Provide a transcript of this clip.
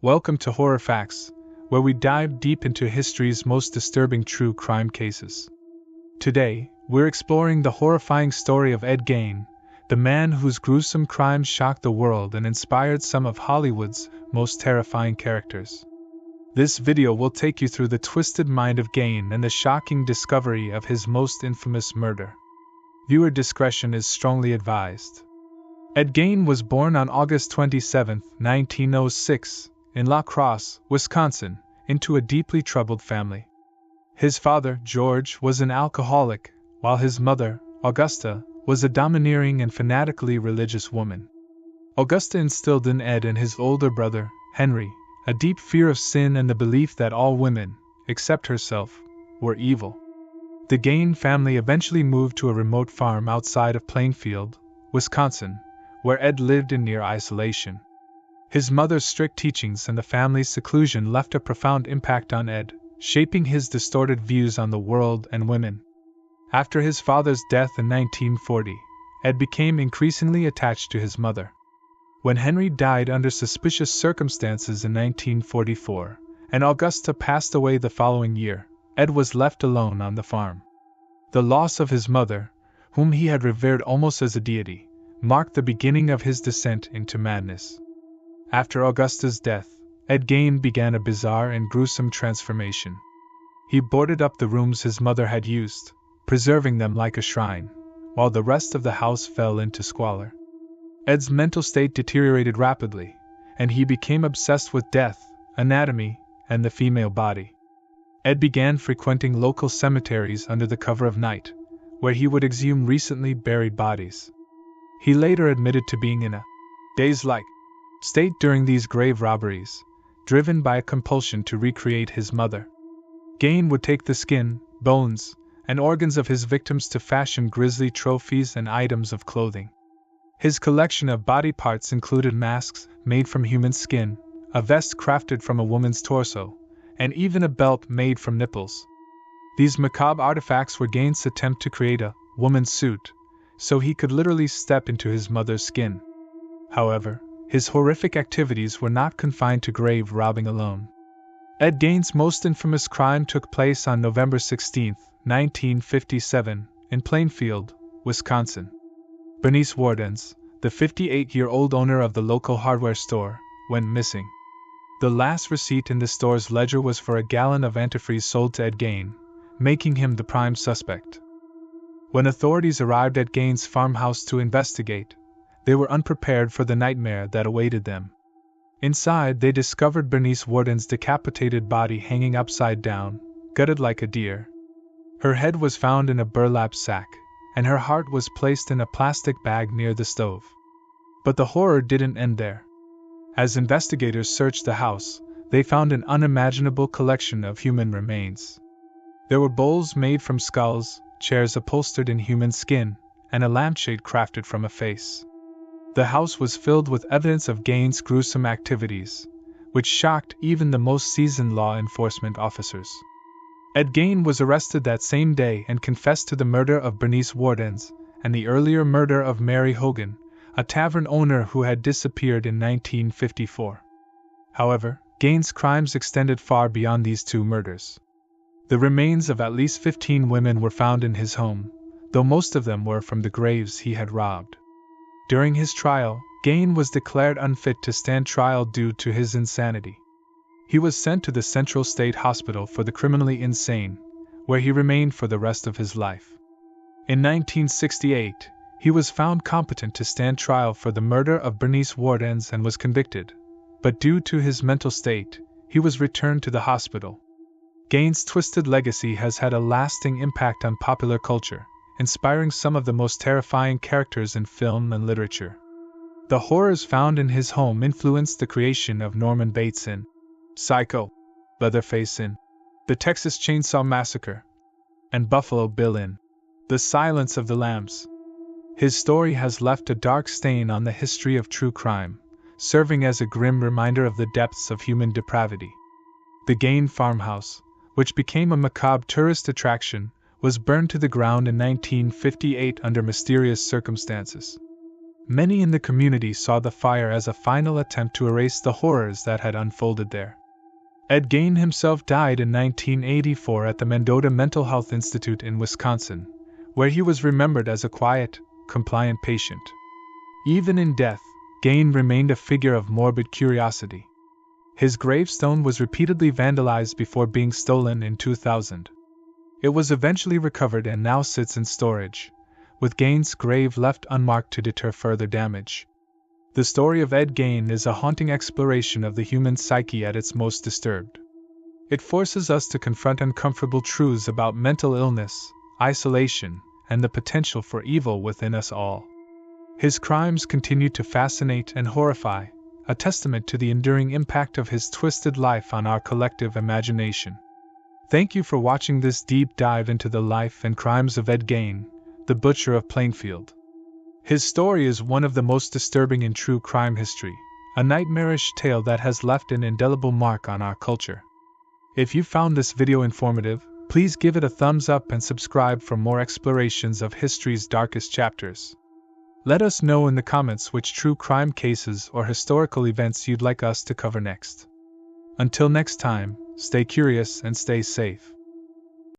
Welcome to Horror Facts, where we dive deep into history's most disturbing true crime cases. Today, we're exploring the horrifying story of Ed Gein, the man whose gruesome crimes shocked the world and inspired some of Hollywood's most terrifying characters. This video will take you through the twisted mind of Gein and the shocking discovery of his most infamous murder. Viewer discretion is strongly advised. Ed Gein was born on August 27, 1906, in La Crosse, Wisconsin, into a deeply troubled family. His father, George, was an alcoholic, while his mother, Augusta, was a domineering and fanatically religious woman. Augusta instilled in Ed and his older brother, Henry, a deep fear of sin and the belief that all women, except herself, were evil. The Gein family eventually moved to a remote farm outside of Plainfield, Wisconsin, where Ed lived in near isolation. His mother's strict teachings and the family's seclusion left a profound impact on Ed, shaping his distorted views on the world and women. After his father's death in 1940, Ed became increasingly attached to his mother. When Henry died under suspicious circumstances in 1944, and Augusta passed away the following year, Ed was left alone on the farm. The loss of his mother, whom he had revered almost as a deity, marked the beginning of his descent into madness. After Augusta's death, Ed Gein began a bizarre and gruesome transformation. He boarded up the rooms his mother had used, preserving them like a shrine, while the rest of the house fell into squalor. Ed's mental state deteriorated rapidly, and he became obsessed with death, anatomy, and the female body. Ed began frequenting local cemeteries under the cover of night, where he would exhume recently buried bodies. He later admitted to being in a daze-like state during these grave robberies, driven by a compulsion to recreate his mother. Gein would take the skin, bones, and organs of his victims to fashion grisly trophies and items of clothing. His collection of body parts included masks made from human skin, a vest crafted from a woman's torso, and even a belt made from nipples. These macabre artifacts were Gein's attempt to create a woman's suit, so he could literally step into his mother's skin. However, his horrific activities were not confined to grave robbing alone. Ed Gein's most infamous crime took place on November 16, 1957, in Plainfield, Wisconsin. Bernice Wardens, the 58-year-old owner of the local hardware store, went missing. The last receipt in the store's ledger was for a gallon of antifreeze sold to Ed Gein, making him the prime suspect. When authorities arrived at Gein's farmhouse to investigate, they were unprepared for the nightmare that awaited them. Inside, they discovered Bernice Wardens' decapitated body hanging upside down, gutted like a deer. Her head was found in a burlap sack, and her heart was placed in a plastic bag near the stove. But the horror didn't end there. As investigators searched the house, they found an unimaginable collection of human remains. There were bowls made from skulls, chairs upholstered in human skin, and a lampshade crafted from a face. The house was filled with evidence of Gein's gruesome activities, which shocked even the most seasoned law enforcement officers. Ed Gein was arrested that same day and confessed to the murder of Bernice Wardens and the earlier murder of Mary Hogan, a tavern owner who had disappeared in 1954. However, Gein's crimes extended far beyond these two murders. The remains of at least 15 women were found in his home, though most of them were from the graves he had robbed. During his trial, Gein was declared unfit to stand trial due to his insanity. He was sent to the Central State Hospital for the Criminally Insane, where he remained for the rest of his life. In 1968, he was found competent to stand trial for the murder of Bernice Wardens and was convicted, but due to his mental state, he was returned to the hospital. Gein's twisted legacy has had a lasting impact on popular culture, inspiring some of the most terrifying characters in film and literature. The horrors found in his home influenced the creation of Norman Bates in Psycho, Leatherface in The Texas Chainsaw Massacre, and Buffalo Bill in The Silence of the Lambs. His story has left a dark stain on the history of true crime, serving as a grim reminder of the depths of human depravity. The Gein farmhouse, which became a macabre tourist attraction, was burned to the ground in 1958 under mysterious circumstances. Many in the community saw the fire as a final attempt to erase the horrors that had unfolded there. Ed Gein himself died in 1984 at the Mendota Mental Health Institute in Wisconsin, where he was remembered as a quiet, compliant patient. Even in death, Gein remained a figure of morbid curiosity. His gravestone was repeatedly vandalized before being stolen in 2000. It was eventually recovered and now sits in storage, with Gein's grave left unmarked to deter further damage. The story of Ed Gein is a haunting exploration of the human psyche at its most disturbed. It forces us to confront uncomfortable truths about mental illness, isolation, and the potential for evil within us all. His crimes continue to fascinate and horrify, a testament to the enduring impact of his twisted life on our collective imagination. Thank you for watching this deep dive into the life and crimes of Ed Gein, the Butcher of Plainfield. His story is one of the most disturbing in true crime history, a nightmarish tale that has left an indelible mark on our culture. If you found this video informative, please give it a thumbs up and subscribe for more explorations of history's darkest chapters. Let us know in the comments which true crime cases or historical events you'd like us to cover next. Until next time, stay curious and stay safe.